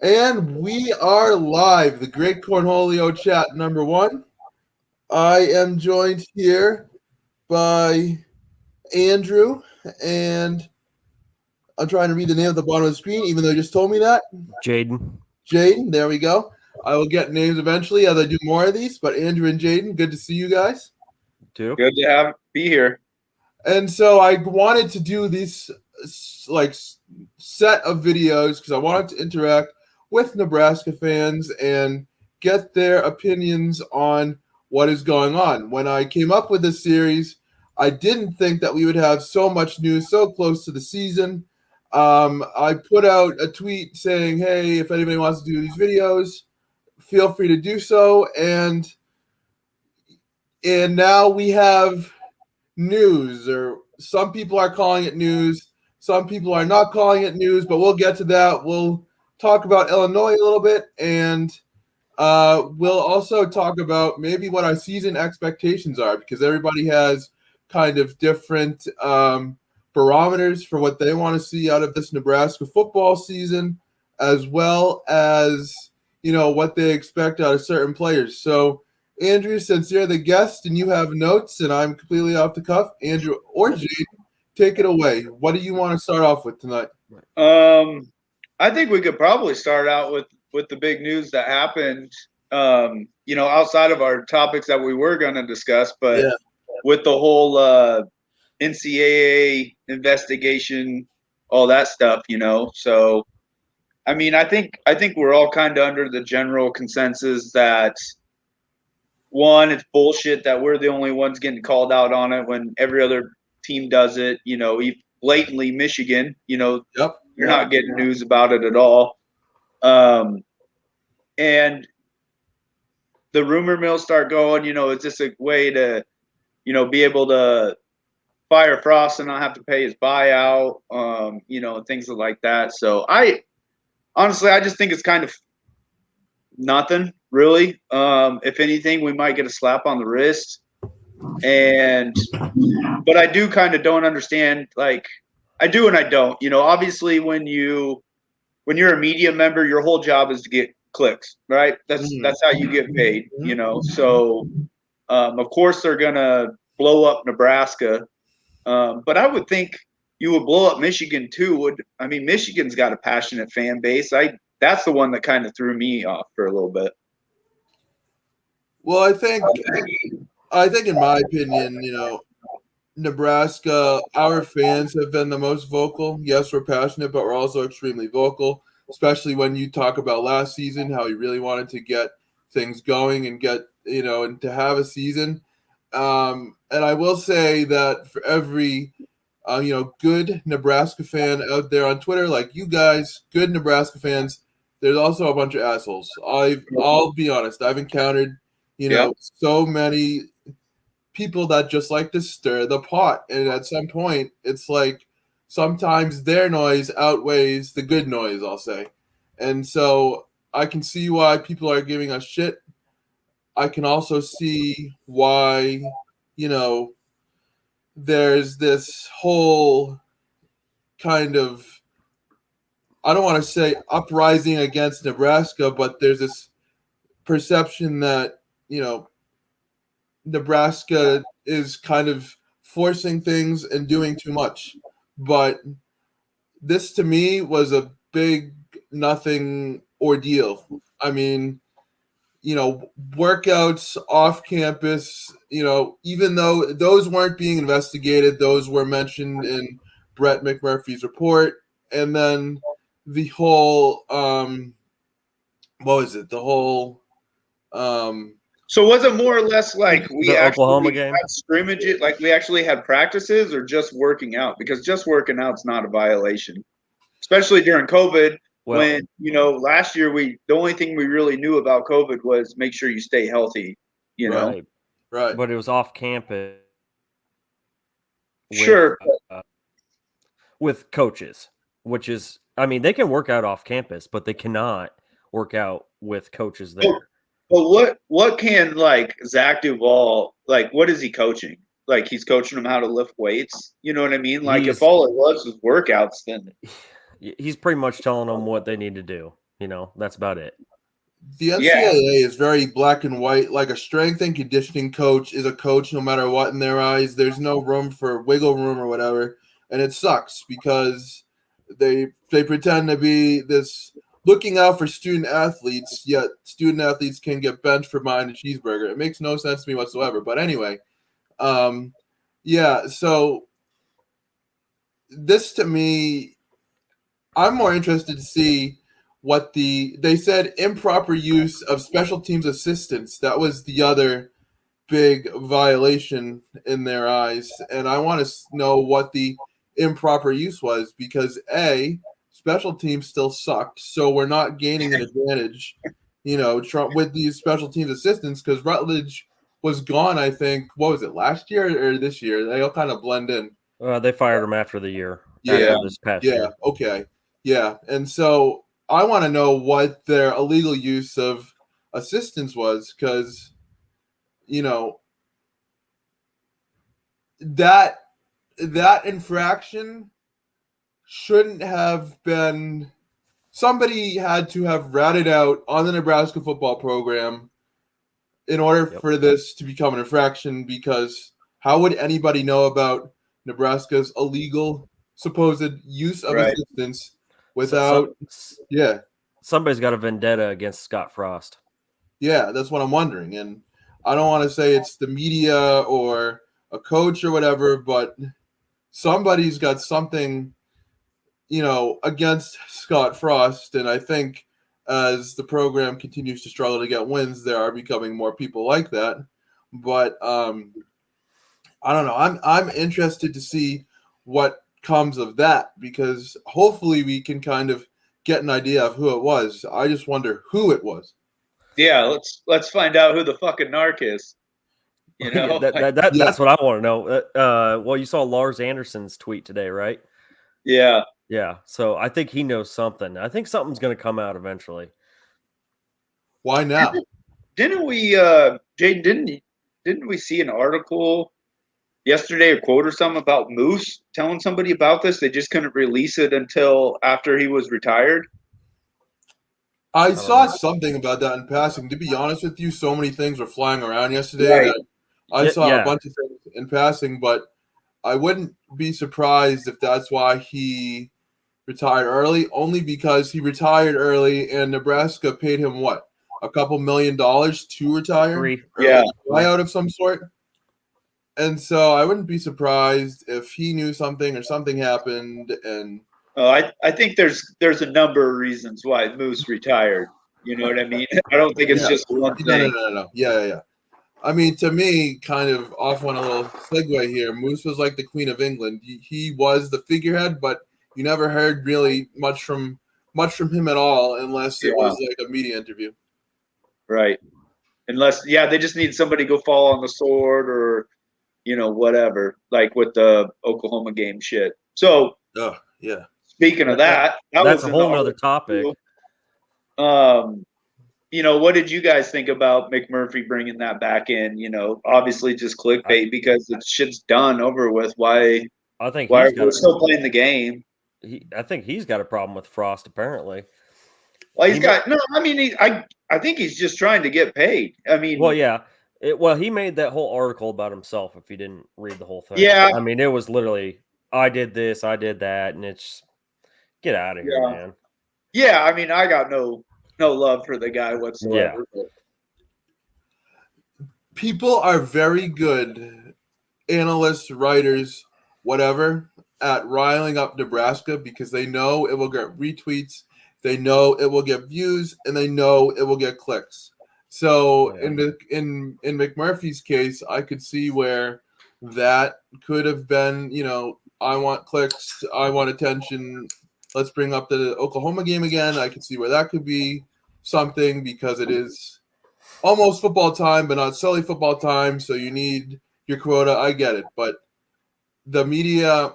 And we are live, the Great Cornholio chat number 1. I am joined here by Andrew, and I'm trying to read the name at the bottom of the screen, even though you just told me that. Jaden. Jaden, there we go. I will get names eventually as I do more of these, but Andrew and Jaden, good to see you guys. Too. Good to be here. And so I wanted to do these set of videos because I wanted to interact with Nebraska fans and get their opinions on what is going on. When I came up with this series, I didn't think that we would have so much news so close to the season. I put out a tweet saying, hey, if anybody wants to do these videos, feel free to do so. And now we have news, or some people are calling it news. Some people are not calling it news, but we'll get to that. We'll talk about Illinois a little bit, and we'll also talk about maybe what our season expectations are, because everybody has kind of different barometers for what they want to see out of this Nebraska football season, as well as, what they expect out of certain players. So, Andrew, since you're the guest and you have notes and I'm completely off the cuff, Andrew or Jade, take it away. What do you want to start off with tonight? I think we could probably start out with the big news that happened, outside of our topics that we were going to discuss, but with the whole NCAA investigation, all that stuff, So, I mean, I think we're all kind of under the general consensus that, one, it's bullshit that we're the only ones getting called out on it when every other team does it. Blatantly Michigan, you're not getting news about it at all. And the rumor mills start going, it's just a way to, be able to fire Frost and not have to pay his buyout, things like that. So I just think it's kind of nothing really. If anything, we might get a slap on the wrist. But I do kind of don't understand, like I do and I don't. Obviously when you're a media member, your whole job is to get clicks, right? That's how you get paid, So of course they're gonna blow up Nebraska. But I would think you would blow up Michigan too. Michigan's got a passionate fan base. That's the one that kind of threw me off for a little bit. Well, I think in my opinion, Nebraska, our fans have been the most vocal. Yes, we're passionate, but we're also extremely vocal, especially when you talk about last season, how we really wanted to get things going and get, and to have a season. And I will say that for every, good Nebraska fan out there on Twitter, like you guys, good Nebraska fans, there's also a bunch of assholes. I'll be honest. I've encountered, so many people that just like to stir the pot. And at some point, it's like sometimes their noise outweighs the good noise, I'll say. And so I can see why people are giving us shit. I can also see why, there's this whole kind of, I don't want to say uprising against Nebraska, but there's this perception that, Nebraska is kind of forcing things and doing too much. But this to me was a big nothing ordeal. I mean, workouts off campus, even though those weren't being investigated, those were mentioned in Brett McMurphy's report. And then the whole, what was it? The whole, so was it more or less like we Oklahoma game had scrimmage it, like we actually had practices, or just working out? Because just working out's not a violation, especially during COVID. When last year the only thing we really knew about COVID was make sure you stay healthy. Right. But it was off campus. With coaches, which is, they can work out off campus, but they cannot work out with coaches there. But what can like Zach Duvall, like what is he coaching? Like he's coaching them how to lift weights. You know what I mean? Like if all it was workouts, then he's pretty much telling them what they need to do. That's about it. The NCAA is very black and white. Like a strength and conditioning coach is a coach no matter what in their eyes. There's no room for wiggle room or whatever. And it sucks because they pretend to be this looking out for student athletes, yet student athletes can get benched for buying a cheeseburger. It makes no sense to me whatsoever. But anyway, so this to me, I'm more interested to see what they said improper use of special teams assistants. That was the other big violation in their eyes. And I want to know what the improper use was because special teams still sucked. So we're not gaining an advantage, with these special teams assistants because Rutledge was gone, I think, what was it, last year or this year? They all kind of blend in. They fired him after the year. Yeah. This past year. Okay. Yeah. And so I want to know what their illegal use of assistance was because, that infraction shouldn't have been. Somebody had to have ratted out on the Nebraska football program in order for this to become an infraction because how would anybody know about Nebraska's illegal supposed use of assistance without somebody's got a vendetta against Scott Frost. Yeah, that's what I'm wondering. And I don't want to say it's the media or a coach or whatever, but somebody's got something, against Scott Frost. And I think as the program continues to struggle to get wins, there are becoming more people like that. But I don't know. I'm interested to see what comes of that because hopefully we can kind of get an idea of who it was. I just wonder who it was. Yeah, let's find out who the fucking narc is. That's what I want to know. Well, you saw Lars Anderson's tweet today, right? Yeah. Yeah. So I think he knows something. I think something's going to come out eventually. Why now? Didn't we, Jaden? Didn't we see an article yesterday, a quote or something about Moose telling somebody about this? They just couldn't release it until after he was retired. I saw something about that in passing. To be honest with you, so many things were flying around yesterday that I saw a bunch of things in passing, but I wouldn't be surprised if that's why he retired early, only because he retired early and Nebraska paid him what? A couple $1 million to retire? Buyout of some sort? And so I wouldn't be surprised if he knew something or something happened and I think there's a number of reasons why Moose retired. You know what I mean? I don't think it's just one thing. No. Yeah. I mean, to me, kind of off on a little segue here, Moose was like the Queen of England. He was the figurehead, but you never heard really much from him at all unless it was like a media interview. Right. Unless, they just need somebody to go fall on the sword or, whatever, like with the Oklahoma game shit. So, speaking of that's a whole nother topic. What did you guys think about McMurphy bringing that back in? Obviously just clickbait because the shit's done over with. Why are we still playing the game? I think he's got a problem with Frost, apparently. Well, I think he's just trying to get paid. I mean, well, yeah. He made that whole article about himself. If you didn't read the whole thing, yeah. I mean, it was literally, I did this, I did that, and it's get out of here, man. Yeah, I mean, I got no love for the guy whatsoever. Yeah. People are very good, analysts, writers, whatever, at riling up Nebraska because they know it will get retweets, they know it will get views, and they know it will get clicks. So in McMurphy's case, I could see where that could have been, I want clicks, I want attention. Let's bring up the Oklahoma game again. I could see where that could be something because it is almost football time, but not solely football time. So you need your quota. I get it. But the media,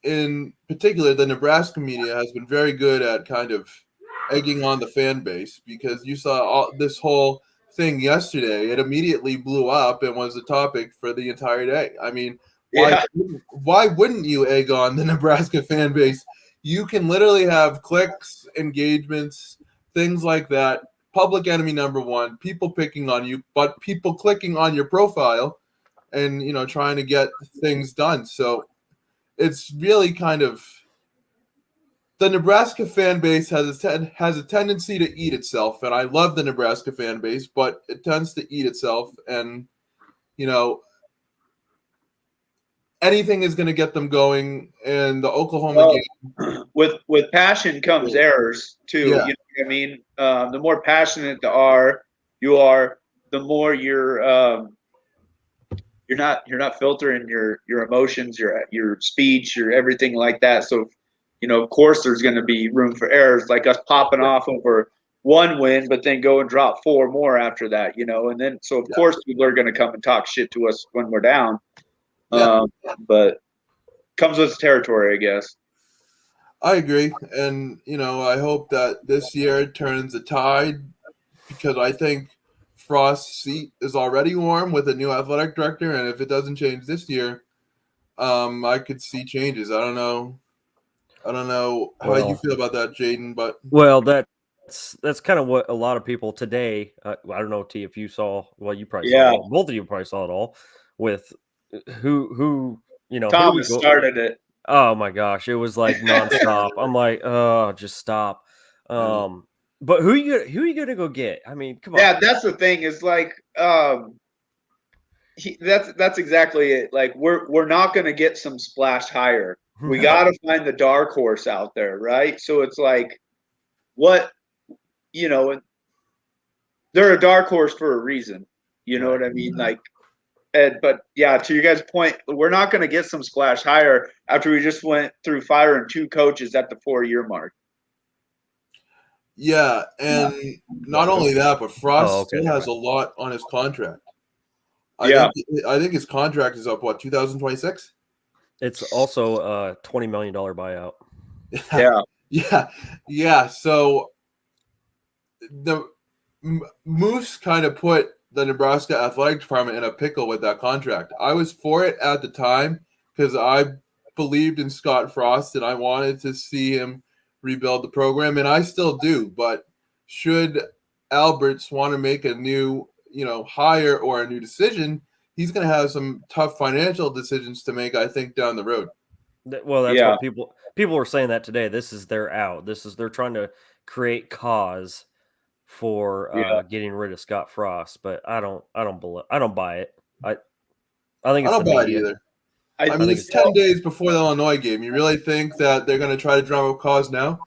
in particular, the Nebraska media, has been very good at kind of egging on the fan base because you saw this whole thing yesterday. It immediately blew up and was a topic for the entire day. I mean, why wouldn't you egg on the Nebraska fan base? You can literally have clicks, engagements, things like that. Public enemy number one, people picking on you, but people clicking on your profile and, trying to get things done. So it's really kind of the Nebraska fan base has a tendency to eat itself, and I love the Nebraska fan base, but it tends to eat itself, and anything is going to get them going. And the Oklahoma game, with passion comes errors too. Yeah. You know what I mean? The more passionate you are, the more you're not filtering your emotions, your speech, your everything like that. So, of course, there's going to be room for errors, like us popping off over one win, but then go and drop 4 more after that. And then so of course people are going to come and talk shit to us when we're down. Yeah. But comes with territory, I guess. I agree, and I hope that this year turns the tide, because I think Frost's seat is already warm with a new athletic director, and if it doesn't change this year, I could see changes. I don't know how you feel about that, Jaden, but that's kind of what a lot of people today. I don't know, T, if you saw. Well, you probably saw it all. Both of you probably saw it all with who Thomas started it. Oh my gosh, it was like nonstop. I'm like, oh, just stop. But who you gonna go get? I mean, come on. Yeah, that's the thing. Is like, that's exactly it. Like, we're not gonna get some splash higher. We got to find the dark horse out there, right? So it's like, what, they're a dark horse for a reason. You know what I mean? Like, but yeah, to you guys' point, we're not going to get some splash higher after we just went through firing 2 coaches at the 4-year mark. Yeah, and not only that, but Frost still has a lot on his contract. I think his contract is up, 2026? It's also a $20 million buyout. Yeah. So the Moose kind of put the Nebraska athletic department in a pickle with that contract. I was for it at the time because I believed in Scott Frost and I wanted to see him rebuild the program, and I still do. But should Alberts want to make a new, hire or a new decision, he's going to have some tough financial decisions to make, I think, down the road. Well, that's what people were saying that today. This is their out. They're trying to create cause for getting rid of Scott Frost, but I don't buy it. I think it's I don't buy it either. I mean, it's 10 days before the Illinois game. You really think that they're going to try to drum up cause now?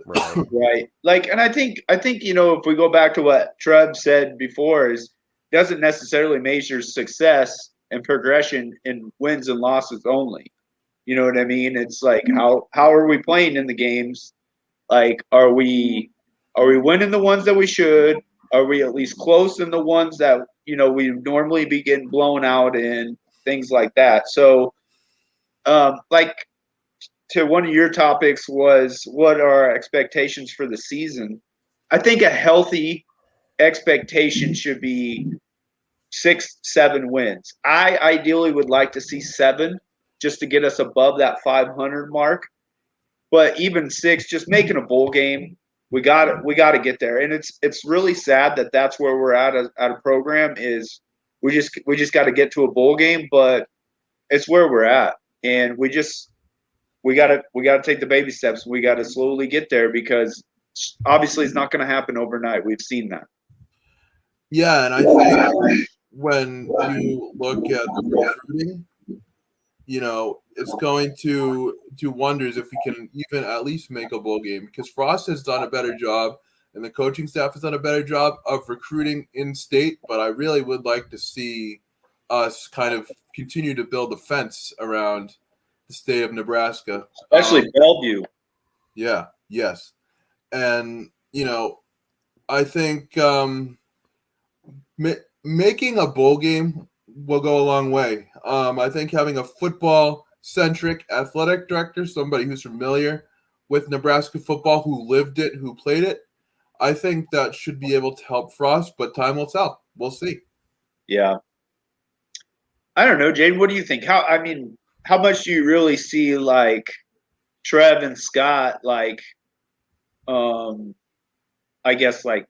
Right. Like, and I think if we go back to what Trev said before, is doesn't necessarily measure success and progression in wins and losses only. You know what I mean? It's like how are we playing in the games? Like, are we winning the ones that we should? Are we at least close in the ones that we normally be getting blown out in? Things like that. So, like, to one of your topics was what are our expectations for the season? I think a healthy expectation should be 6-7 wins. I ideally would like to see 7 just to get us above that 500 mark. But even 6, just making a bowl game, we got to get there. And it's really sad that that's where we're at a program, is we just got to get to a bowl game, but it's where we're at, and we got to take the baby steps. We got to slowly get there, because obviously it's not going to happen overnight. We've seen that. Yeah, and I think when you look at the recruiting, it's going to do wonders if we can even at least make a bowl game, because Frost has done a better job and the coaching staff has done a better job of recruiting in state. But I really would like to see us kind of continue to build a fence around the state of Nebraska, especially Bellevue. Yeah. Yes. And, I think making a bowl game will go a long way. I think having a football-centric athletic director, somebody who's familiar with Nebraska football, who lived it, who played it, I think that should be able to help Frost, but time will tell. We'll see. Yeah. I don't know, Jade, what do you think? How much do you really see, like, Trev and Scott, like, I guess, like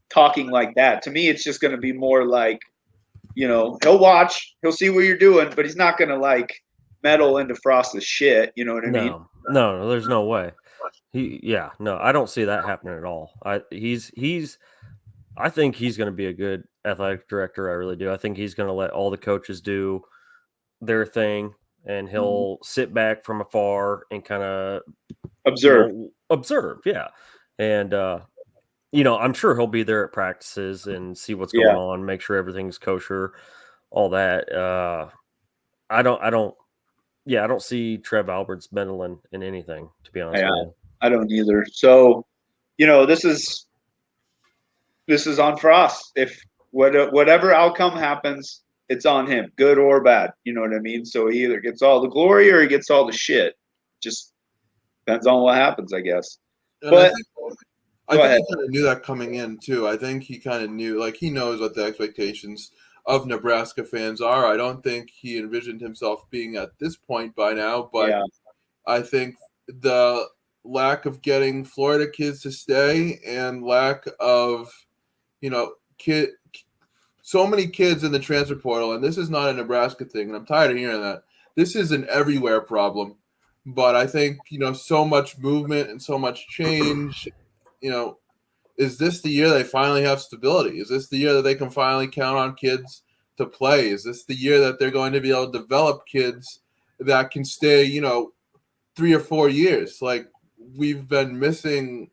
talking like that. To me, it's just going to be more like, he'll watch, he'll see what you're doing, but he's not going to like meddle into Frost's shit. You know what I mean? No, there's no way. I don't see that happening at all. I think he's going to be a good athletic director. I really do. I think he's going to let all the coaches do their thing, and he'll sit back from afar and kind of observe. Yeah. And, I'm sure he'll be there at practices and see what's going on, make sure everything's kosher, all that. I don't see Trev Alberts meddling in anything, to be honest with you. I don't either. So, this is on Frost. If whatever outcome happens, it's on him, good or bad. You know what I mean? So he either gets all the glory or he gets all the shit. Just depends on what happens, I guess. And but I think he kind of knew that coming in too. I think he kind of knew, like, he knows what the expectations of Nebraska fans are. I don't think he envisioned himself being at this point by now, but I think the lack of getting Florida kids to stay and lack of, so many kids in the transfer portal, and this is not a Nebraska thing, and I'm tired of hearing that. This is an everywhere problem. But I think, so much movement and so much change, is this the year they finally have stability? Is this the year that they can finally count on kids to play? Is this the year that they're going to be able to develop kids that can stay, 3 or 4 years? Like, we've been missing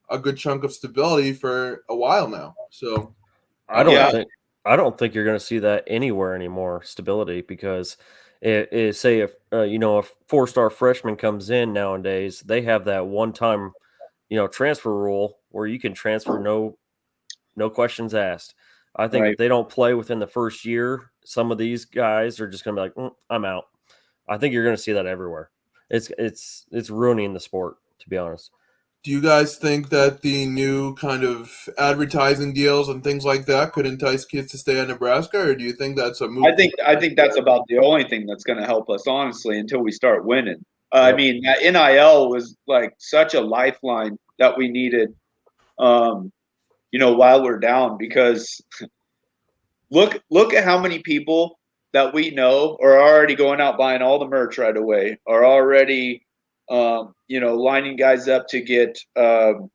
a good chunk of stability for a while now. So I don't think you're going to see that anywhere anymore, stability, because say if a 4-star freshman comes in nowadays, they have that one-time transfer rule where you can transfer no questions asked. I think if they don't play within the first year, some of these guys are just going to be like, I'm out. I think you're going to see that everywhere. It's ruining the sport, to be honest. Do you guys think that the new kind of advertising deals and things like that could entice kids to stay in Nebraska, or do you think that's a move? I think that's about the only thing that's going to help us, honestly, until we start winning. I mean, NIL was like such a lifeline that we needed, while we're down, because look at how many people that we know are already going out buying all the merch right away, are already lining guys up to get sponsorships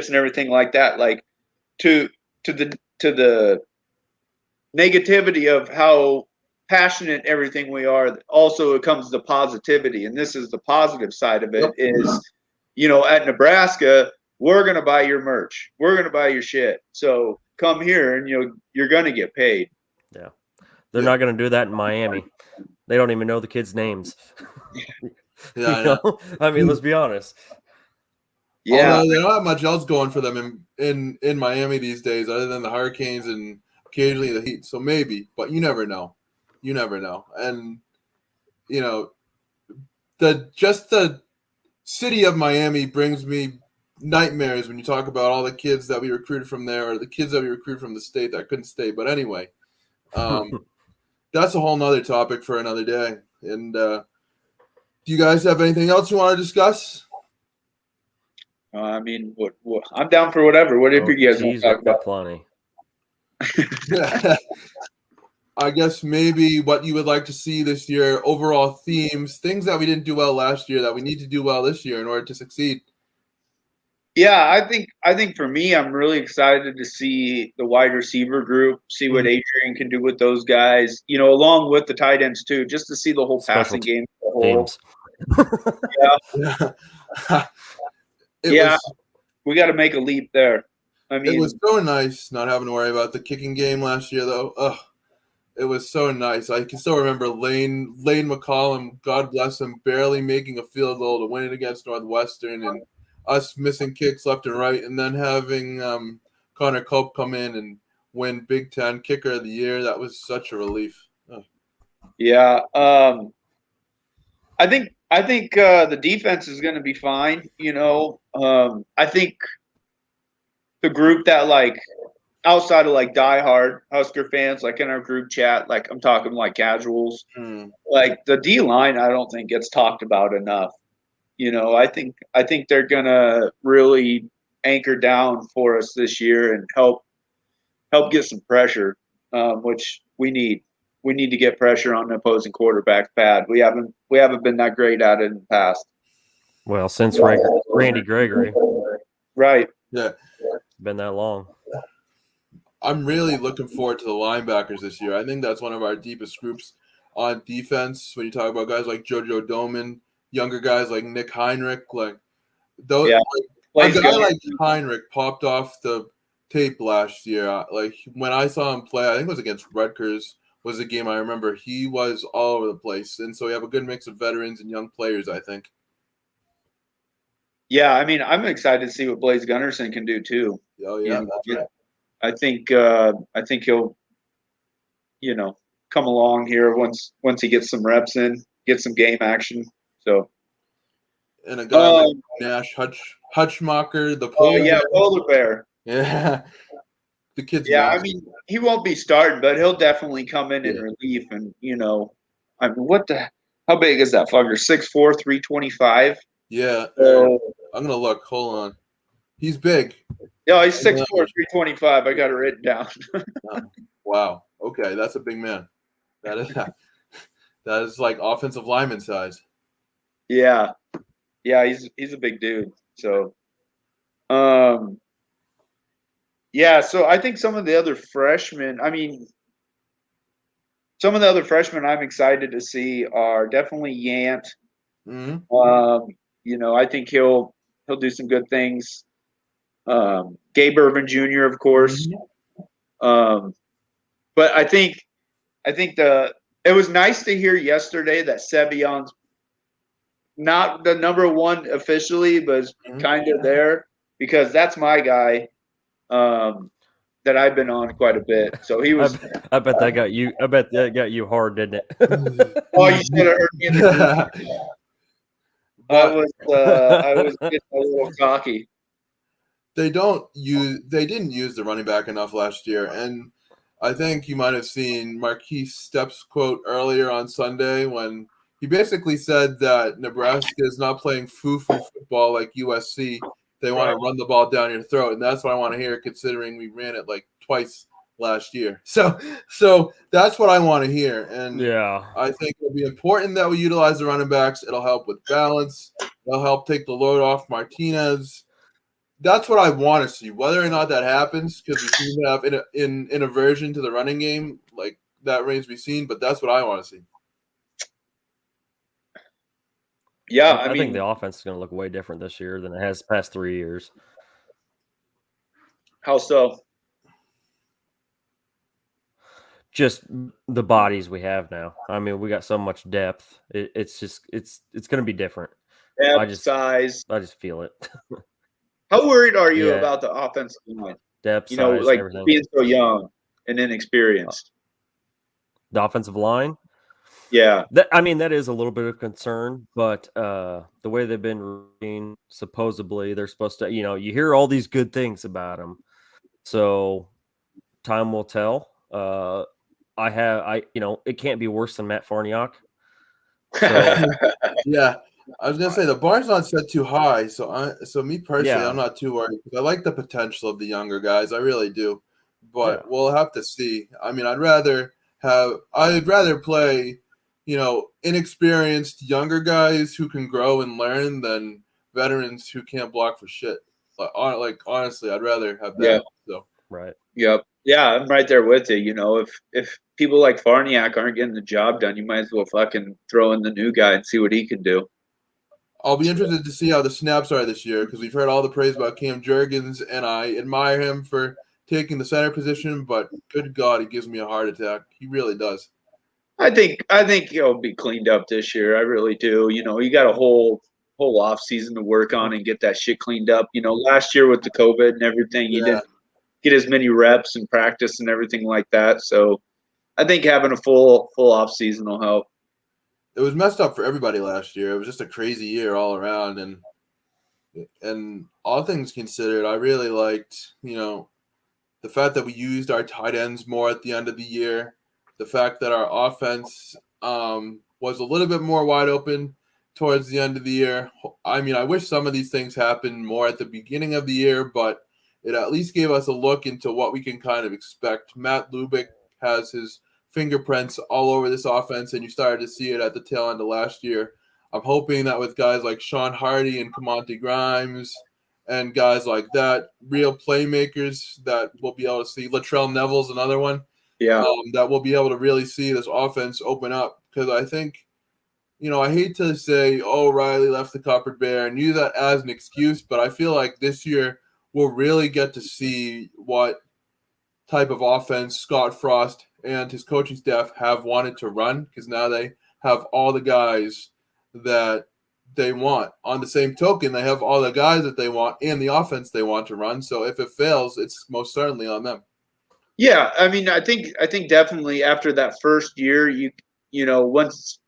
and everything like that. Like to the negativity of how passionate everything we are, also it comes the positivity, and this is the positive side of it. Is at Nebraska, we're gonna buy your merch, we're gonna buy your shit, so come here and you're gonna get paid. They're not gonna do that in Miami. They don't even know the kids' names. I mean, let's be honest. Although they don't have much else going for them in Miami these days, other than the Hurricanes and occasionally the Heat. So maybe, but you never know. You never know. And the city of Miami brings me nightmares when you talk about all the kids that we recruited from there, or the kids that we recruited from the state that couldn't stay. But anyway, that's a whole nother topic for another day. And do you guys have anything else you want to discuss? I mean, what I'm down for whatever. Whatever you guys want to talk about. Plenty. I guess maybe what you would like to see this year, overall themes, things that we didn't do well last year that we need to do well this year in order to succeed. Yeah, I think for me, I'm really excited to see the wide receiver group, see what Adrian can do with those guys, along with the tight ends too, just to see the whole passing game. We got to make a leap there. I mean, it was so nice not having to worry about the kicking game last year, though. Ugh, it was so nice. I can still remember Lane McCollum, God bless him, barely making a field goal to win it against Northwestern, and us missing kicks left and right, and then having Connor Cope come in and win Big Ten Kicker of the Year. That was such a relief. Ugh. Yeah, I think the defense is going to be fine. I think the group that, like, outside of like diehard Husker fans, like in our group chat, like I'm talking like casuals, like the D line, I don't think gets talked about enough. I think they're gonna really anchor down for us this year and help get some pressure, which we need. We need to get pressure on the opposing quarterback pad. We haven't been that great at it in the past. Well, since Randy Gregory. Right. Yeah. Been that long. I'm really looking forward to the linebackers this year. I think that's one of our deepest groups on defense. When you talk about guys like JoJo Doman, younger guys like Nick Heinrich, like those, a guy like Heinrich popped off the tape last year. Like when I saw him play, I think it was against Rutgers. Was a game I remember. He was all over the place, and so we have a good mix of veterans and young players, I think. Yeah, I mean, I'm excited to see what Blaise Gunnerson can do too. Oh yeah, that's right. I think he'll, come along here once he gets some reps in, get some game action. So. And a guy like Nash Hutchmacher, the polar bear. Yeah. The kid's massive. I mean, he won't be starting, but he'll definitely come in relief. And I mean, how big is that fucker? 6'4", 325. Yeah. I'm gonna look. Hold on. He's big. Yeah, he's 6'4", 325. I got it written down. Wow. Okay, that's a big man. That is like offensive lineman size. Yeah. Yeah, he's a big dude. So, yeah, so I think some of the other freshmen, I'm excited to see are definitely Yant. Mm-hmm. I think he'll do some good things. Gabe Irvin Jr., of course. Mm-hmm. But I think it was nice to hear yesterday that Sevion's not the number one officially, but kind of there, because that's my guy. That I've been on quite a bit. So he was. I bet that got you. I bet that got you hard, didn't it? Oh, you should have heard me in the I was getting a little cocky. They didn't use the running back enough last year, and I think you might have seen Marquise Stepp's quote earlier on Sunday when he basically said that Nebraska is not playing foo-foo football like USC. They want to run the ball down your throat, and that's what I want to hear, considering we ran it like twice last year. So that's what I want to hear, and I think it'll be important that we utilize the running backs. It'll help with balance. It'll help take the load off Martinez. That's what I want to see. Whether or not that happens, because we seem to have in aversion to the running game, like that remains to be seen. But that's what I want to see. Yeah, I think the offense is going to look way different this year than it has the past 3 years. How so? Just the bodies we have now. I mean, we got so much depth. It's going to be different. Size. I just feel it. How worried are you about the offensive line? Depth, size, like everything. Being so young and inexperienced. The offensive line? Yeah. That is a little bit of concern, but the way they've been reading, supposedly they're supposed to, you hear all these good things about them. So time will tell. It can't be worse than Matt Farniok. So yeah. I was gonna say the bar's not set too high, so me personally, I'm not too worried. I like the potential of the younger guys, I really do, but we'll have to see. I mean, I'd rather play, inexperienced younger guys who can grow and learn than veterans who can't block for shit. Like honestly, I'd rather have that. Yeah. So right. Yep. Yeah, I'm right there with you. If people like Farniok aren't getting the job done, you might as well fucking throw in the new guy and see what he can do. I'll be interested to see how the snaps are this year, because we've heard all the praise about Cam Jurgens, and I admire him for taking the center position, but good God, he gives me a heart attack. He really does. I think he'll be cleaned up this year. I really do. You got a whole off season to work on and get that shit cleaned up. Last year with the COVID and everything, you didn't get as many reps and practice and everything like that. So I think having a full off season will help. It was messed up for everybody last year. It was just a crazy year all around, and all things considered, I really liked, the fact that we used our tight ends more at the end of the year, the fact that our offense was a little bit more wide open, towards the end of the year. I mean, I wish some of these things happened more at the beginning of the year, but it at least gave us a look into what we can kind of expect. Matt Lubick has his fingerprints all over this offense, and you started to see it at the tail end of last year. I'm hoping that with guys like Sean Hardy and Camonte Grimes and guys like that, real playmakers that we'll be able to see. Latrell Neville's another one. Yeah. That we'll be able to really see this offense open up, because I think, I hate to say, oh, Riley left the cupboard bare and use that as an excuse, but I feel like this year we'll really get to see what type of offense Scott Frost and his coaching staff have wanted to run, because now they have all the guys that they want. On the same token, they have all the guys that they want and the offense they want to run. So if it fails, it's most certainly on them. Yeah, I mean, I think definitely after that first year, once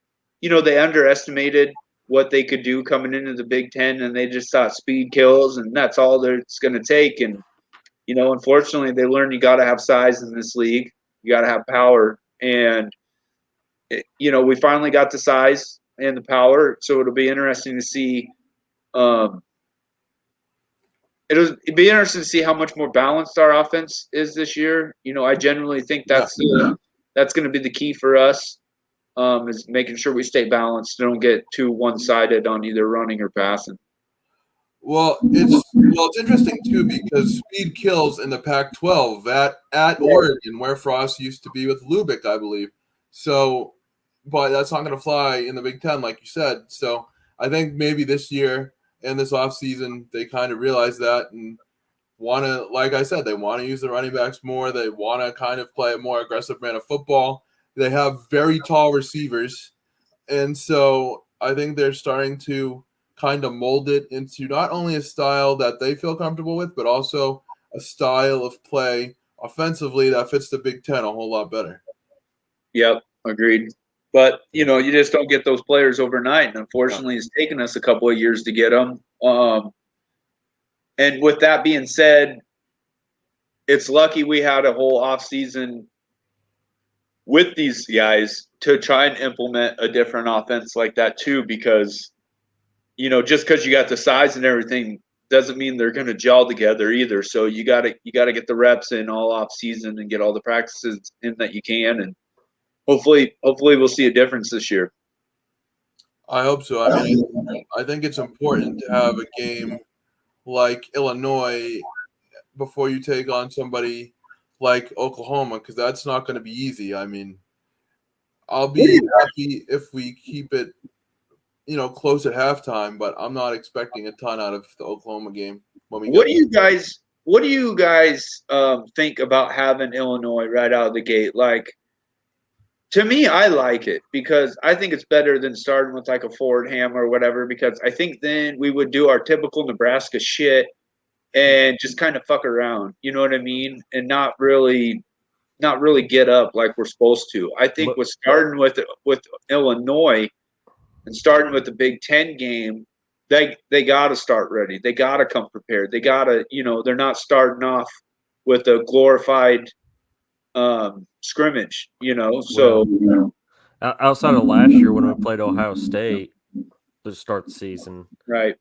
they underestimated what they could do coming into the Big Ten, and they just thought speed kills, and that's all it's going to take. And unfortunately, they learned you got to have size in this league, you got to have power, and we finally got the size and the power. So it'll be interesting to see. It'd be interesting to see how much more balanced our offense is this year. I generally think that's going to be the key for us, is making sure we stay balanced, don't get too one-sided on either running or passing. Well, it's interesting too, because speed kills in the Pac-12 at Oregon, where Frost used to be with Lubick, I believe. So, but that's not going to fly in the Big Ten, like you said. So I think maybe this year and this offseason, they kind of realize that and want to, like I said, they want to use the running backs more. They want to kind of play a more aggressive brand of football. They have very tall receivers. And so I think they're starting to kind of mold it into not only a style that they feel comfortable with, but also a style of play offensively that fits the Big Ten a whole lot better. Yep, agreed. But, you just don't get those players overnight. And unfortunately, it's taken us a couple of years to get them. And with that being said, it's lucky we had a whole offseason with these guys to try and implement a different offense like that too, because just because you got the size and everything doesn't mean they're going to gel together either. So you got to get the reps in all off season and get all the practices in that you can, and hopefully we'll see a difference this year. I hope so. I mean, I think it's important to have a game like Illinois before you take on somebody like Oklahoma, because that's not going to be easy. I mean, I'll be happy if we keep it, close at halftime, but I'm not expecting a ton out of the Oklahoma game. What do you guys think about having Illinois right out of the gate? Like, to me, I like it because I think it's better than starting with like a Fordham or whatever, because I think then we would do our typical Nebraska shit and just kind of fuck around, you know what I mean? And not really get up like we're supposed to. I think with starting with Illinois and starting with the Big Ten game, they got to start ready. They got to come prepared. They got to, they're not starting off with a glorified scrimmage, So outside of last year when we played Ohio State to start the season, right?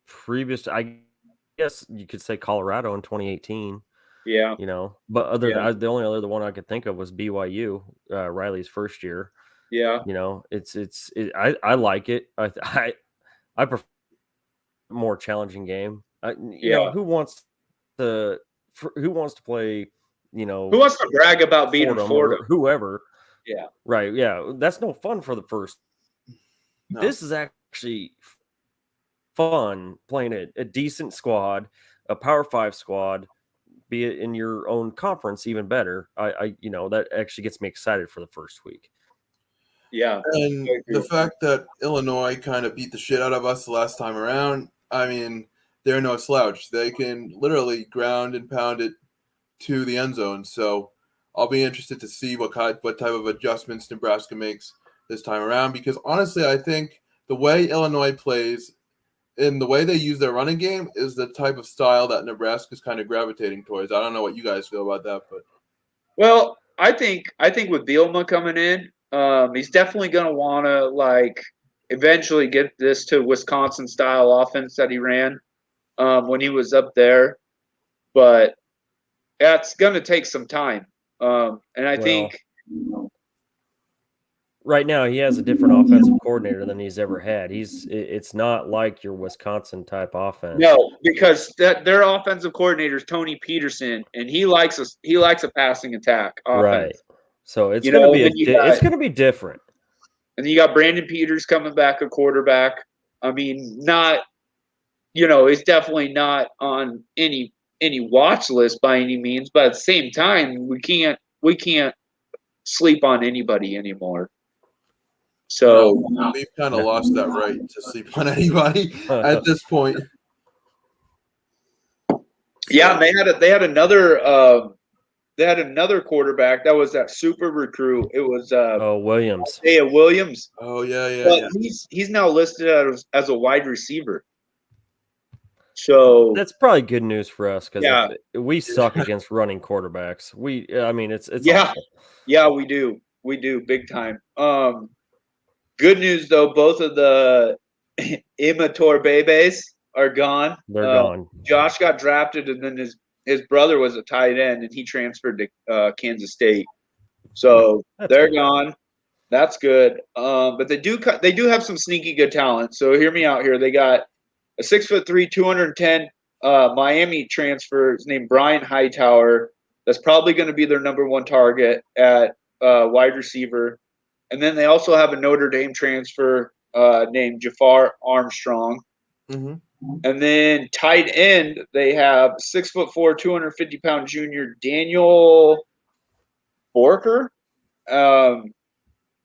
Previous to, I guess you could say Colorado in 2018. Yeah, but the only other one I could think of was BYU, Riley's first year. Yeah, I like it. I prefer a more challenging game. Who wants to play? Who wants to brag about beating Fordham or whoever? Yeah, right. Yeah, that's no fun for the first. No. This is actually fun playing a decent squad, a Power 5 squad, be it in your own conference, even better. I that actually gets me excited for the first week. Yeah, and the fact that Illinois kind of beat the shit out of us the last time around, I mean, they're no slouch. They can literally ground and pound it to the end zone. So I'll be interested to see what type of adjustments Nebraska makes this time around, because honestly, I think the way Illinois plays and the way they use their running game is the type of style that Nebraska's kind of gravitating towards. I don't know what you guys feel about that, but well, I think with Bielema coming in, He's definitely going to want to like eventually get this to Wisconsin style offense that he ran when he was up there, but that's going to take some time. And I think right now he has a different offensive coordinator than he's ever had. It's not like your Wisconsin type offense. No, because their offensive coordinator is Tony Peterson, and he likes a passing attack offense. Right. So it's going to be different. And you got Brandon Peters coming back a quarterback. I mean, not, he's definitely not on any watch list by any means, but at the same time, we can't sleep on anybody anymore. So we've kind of lost that right to sleep on anybody at this point. Yeah, they had another quarterback that was that super recruit. It was Williams. Isaiah Williams. Oh yeah. But he's now listed as a wide receiver. So that's probably good news for us because we suck against running quarterbacks. It's awful. Yeah, we do big time. Good news though, both of the immature babies are gone. They're gone. Josh got drafted, and then his brother was a tight end, and he transferred to Kansas State. So they're gone. That's good. But they do have some sneaky good talent. So hear me out here. They got a 6'3", 210 Miami transfer. His name Brian Hightower. That's probably going to be their number one target at wide receiver. And then they also have a Notre Dame transfer named Jafar Armstrong. Mm-hmm. And then tight end, they have 6'4", 250-pound junior Daniel Borker.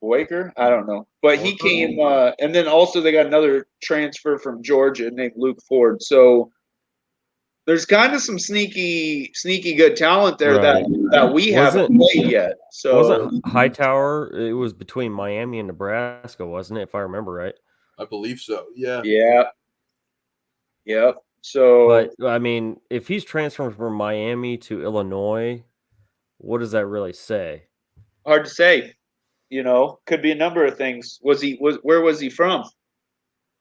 Boyker? I don't know. But he came and then also they got another transfer from Georgia named Luke Ford. So there's kind of some sneaky good talent there that we haven't played yet. So wasn't Hightower? It was between Miami and Nebraska, wasn't it? If I remember right. I believe so. Yeah. Yeah. Yep. So, but I mean, if he's transferring from Miami to Illinois, what does that really say? Hard to say. Could be a number of things. Where was he from? Is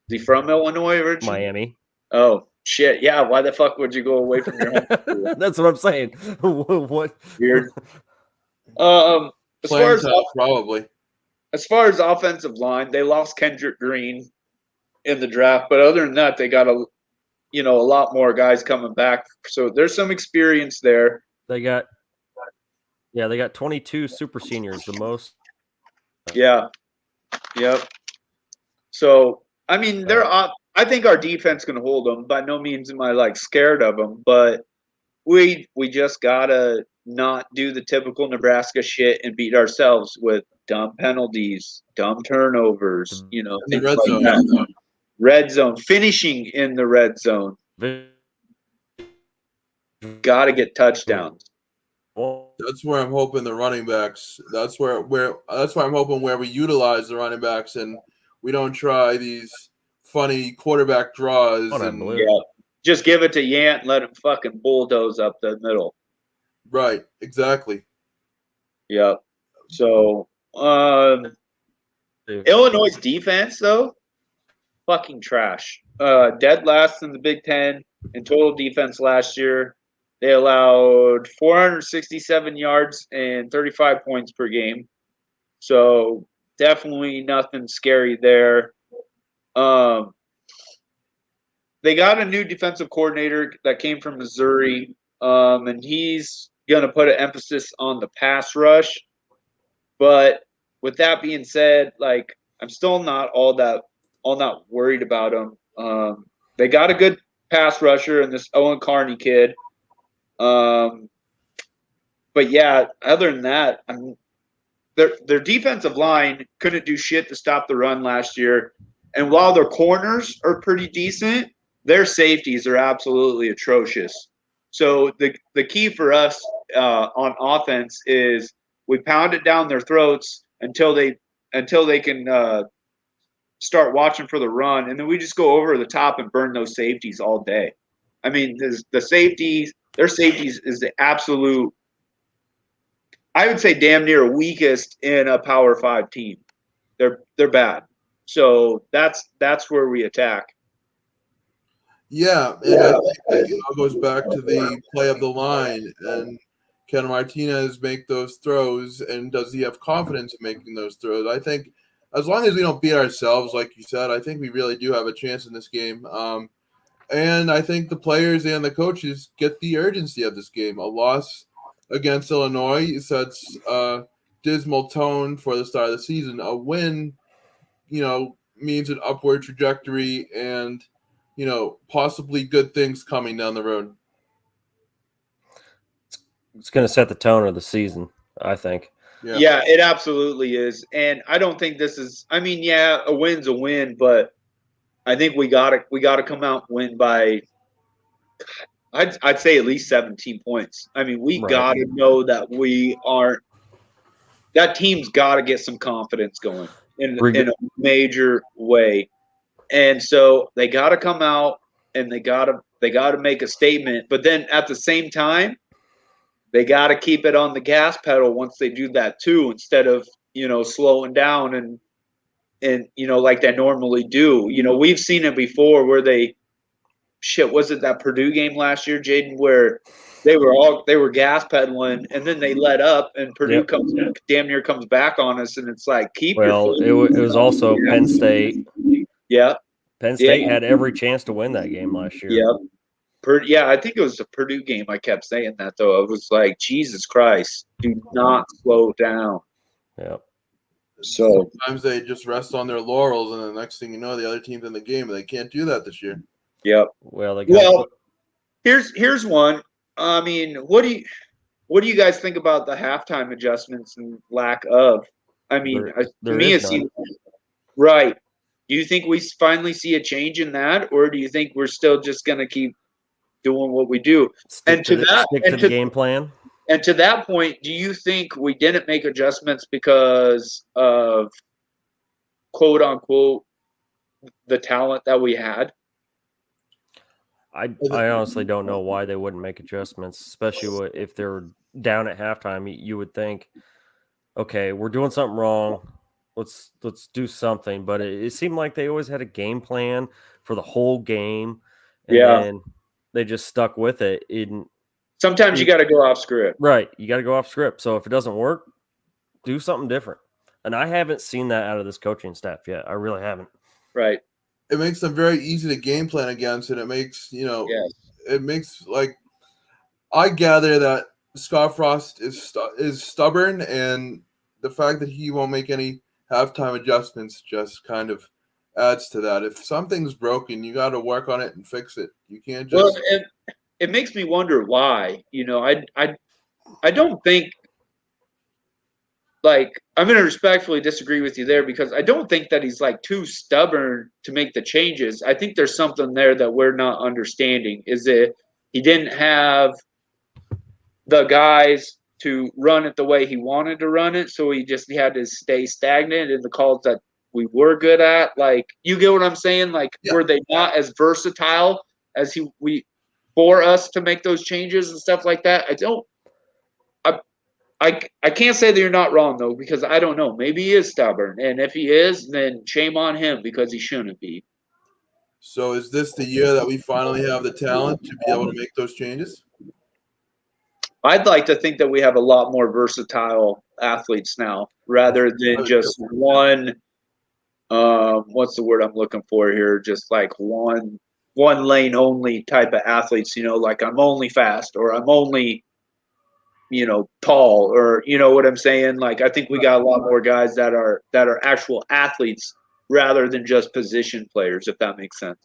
he from Illinois originally? Miami. Oh shit! Yeah. Why the fuck would you go away from your home? That's what I'm saying. What? Weird. As far as offensive line, they lost Kendrick Green in the draft, but other than that, they got a lot more guys coming back. So there's some experience there. They got 22 super seniors, the most. Yeah. Yep. So I mean, I think our defense can hold them. By no means am I scared of them, but we just gotta not do the typical Nebraska shit and beat ourselves with dumb penalties, dumb turnovers. In the red zone. That. Red zone, finishing in the red zone. Got to get touchdowns. That's where I'm hoping the running backs. That's where I'm hoping where we utilize the running backs and we don't try these funny quarterback draws. Just give it to Yant and let him fucking bulldoze up the middle. Right. Exactly. Yep. So Illinois' defense though, fucking trash. Dead last in the Big Ten in total defense last year. They allowed 467 yards and 35 points per game. So definitely nothing scary there. They got a new defensive coordinator that came from Missouri, and he's going to put an emphasis on the pass rush. But with that being said, I'm still not all that worried about them. They got a good pass rusher in this Owen Carney kid. But yeah, other than that, their defensive line couldn't do shit to stop the run last year. And while their corners are pretty decent, their safeties are absolutely atrocious. So the key for us on offense is we pound it down their throats until they can start watching for the run, and then we just go over the top and burn those safeties all day. I mean, their safeties is the absolute. I would say damn near weakest in a Power 5 team. They're bad. So that's where we attack. Yeah, and I think it all goes back to the play of the line, and can Martinez make those throws, and does he have confidence in making those throws? I think as long as we don't beat ourselves, like you said, I think we really do have a chance in this game. And I think the players and the coaches get the urgency of this game. A loss against Illinois sets a dismal tone for the start of the season. A win, means an upward trajectory and – possibly good things coming down the road. It's going to set the tone of the season, I think. Yeah, it absolutely is. And I don't think this is, I mean, yeah, a win's a win, but I think we gotta come out and win by, I'd say at least 17 points. I mean, we gotta know that we aren't, that team's gotta get some confidence going in a major way. And so they got to come out and they got to make a statement. But then at the same time, they got to keep it on the gas pedal once they do that too, instead of slowing down and like they normally do. We've seen it before where was it that Purdue game last year, Jaden, where they were gas pedaling and then they let up and Purdue damn near comes back on us, and it's like it was also Penn State. Yeah. Penn State had every chance to win that game last year. Yeah, I think it was the Purdue game. I kept saying that, though. It was like, Jesus Christ, do not slow down. Yeah. So sometimes they just rest on their laurels, and the next thing you know, the other team's in the game, and they can't do that this year. Yep. Well, here's one. I mean, what do you guys think about the halftime adjustments and lack of? I mean, to me, it seems right. Do you think we finally see a change in that, or do you think we're still just going to keep doing what we do? Stick to the game plan. And to that point, do you think we didn't make adjustments because of quote unquote the talent that we had? I honestly don't know why they wouldn't make adjustments, especially if they're down at halftime. You would think, okay, we're doing something wrong. Let's do something. But it seemed like they always had a game plan for the whole game, and then they just stuck with it. Sometimes you got to go off script. Right, you got to go off script. So if it doesn't work, do something different. And I haven't seen that out of this coaching staff yet. I really haven't. Right. It makes them very easy to game plan against, and it makes it makes like I gather that Scott Frost is stubborn, and the fact that he won't make any halftime adjustments just kind of adds to that. If something's broken, you got to work on it and fix it. You can't just. Well, it makes me wonder why. I don't think. Like, I'm going to respectfully disagree with you there, because I don't think that he's like too stubborn to make the changes. I think there's something there that we're not understanding. Is that he didn't have the guys to run it the way he wanted to run it, so he had to stay stagnant in the calls that we were good at. Like, you get what I'm saying? Like, were they not as versatile as for us to make those changes and stuff like that? I can't say that you're not wrong, though, because I don't know. Maybe he is stubborn, and if he is, then shame on him, because he shouldn't be. So is this the year that we finally have the talent to be able to make those changes? I'd like to think that we have a lot more versatile athletes now, rather than just one. What's the word I'm looking for here? Just like one lane only type of athletes. Like, I'm only fast, or I'm only tall, or what I'm saying? Like, I think we got a lot more guys that are actual athletes rather than just position players, if that makes sense.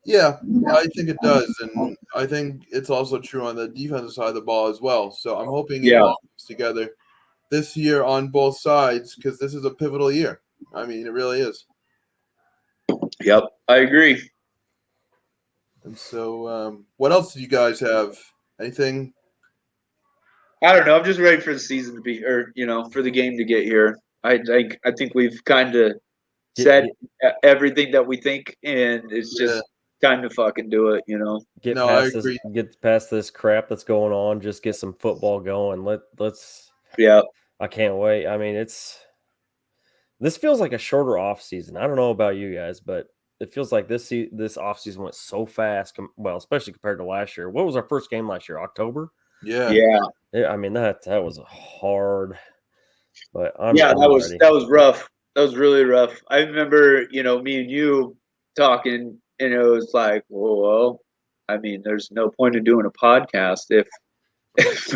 Yeah, I think it does, and I think it's also true on the defensive side of the ball as well. So I'm hoping it all comes together this year on both sides, because this is a pivotal year. I mean, it really is. Yep, I agree. And so, what else do you guys have? Anything? I don't know. I'm just ready for the season to be, or for the game to get here. I think we've kind of said everything that we think, and it's just time to fucking do it. Get past this crap that's going on. Just get some football going. Let's Yeah. I can't wait. I mean, this feels like a shorter off season. I don't know about you guys, but it feels like this off season went so fast. Well, especially compared to last year. What was our first game last year? October. Yeah. I mean that was hard. But I'm ready. That was rough. That was really rough. I remember, me and you talking, and it was like, well, I mean, there's no point in doing a podcast if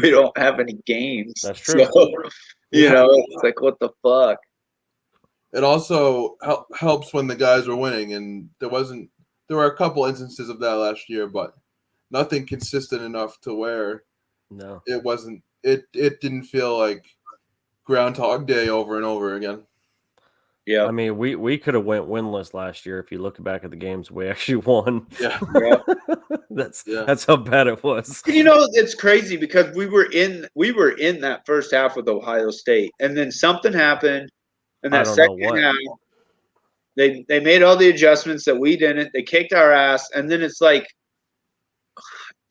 we don't have any games. That's true. So, it's like, what the fuck? It also helps when the guys are winning, and there were a couple instances of that last year, but nothing consistent enough to where it didn't feel like Groundhog Day over and over again. Yeah. I mean, we could have went winless last year if you look back at the games we actually won. Yeah. That's how bad it was. It's crazy because we were in that first half with Ohio State, and then something happened in that second half. They made all the adjustments that we didn't. They kicked our ass, and then it's like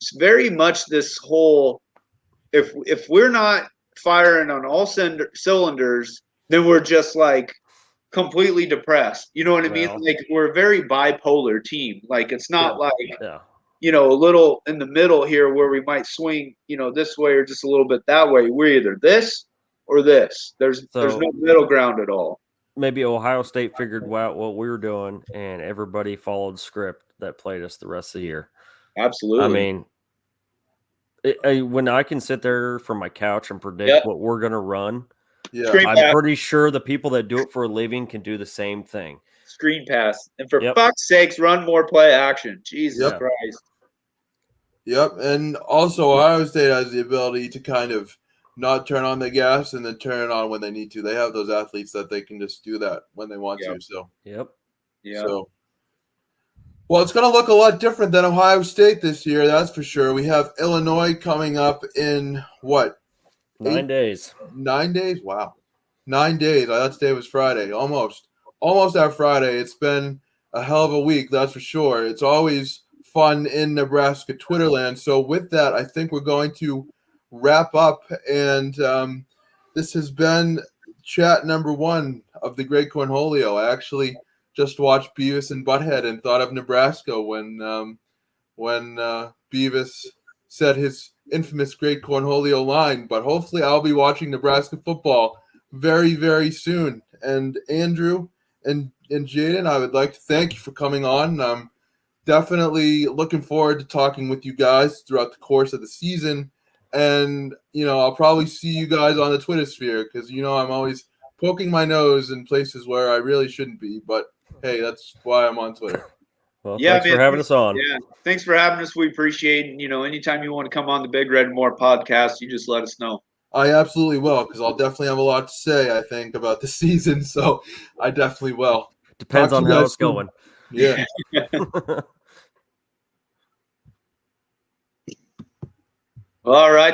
it's very much this whole if we're not firing on all cylinders, then we're just like completely depressed. You know what I mean? Like we're a very bipolar team. Like it's not like a little in the middle here where we might swing, this way or just a little bit that way. We're either this or this. There's no middle ground at all. Maybe Ohio State figured out what we were doing, and everybody followed script that played us the rest of the year. Absolutely. I mean, when I can sit there from my couch and predict what we're going to run, I'm pretty sure the people that do it for a living can do the same thing. Screen pass. And for fuck's sakes, run more play action. Jesus Christ. Yep. And also, Ohio State has the ability to kind of not turn on the gas and then turn it on when they need to. They have those athletes that they can just do that when they want to. So, well, it's going to look a lot different than Ohio State this year, that's for sure. We have Illinois coming up in what? 9 days. 9 days? Wow. 9 days. That day was Friday. Almost that Friday. It's been a hell of a week, that's for sure. It's always fun in Nebraska Twitterland. So with that, I think we're going to wrap up. And this has been chat number 1 of the Great Cornholio. I actually just watched Beavis and Butthead and thought of Nebraska when Beavis said his infamous Great Cornholio line. But hopefully I'll be watching Nebraska football very, very soon. And Andrew and Jaden, I would like to thank you for coming on. I'm definitely looking forward to talking with you guys throughout the course of the season. And, I'll probably see you guys on the Twitter sphere because, I'm always poking my nose in places where I really shouldn't be. But hey, that's why I'm on Twitter. Well, thanks for having us on. Yeah, thanks for having us. We appreciate it. Anytime you want to come on the Big Red and More podcast, you just let us know. I absolutely will, because I'll definitely have a lot to say, I think, about the season. So I definitely will. Depends on how it's going. Yeah. All right.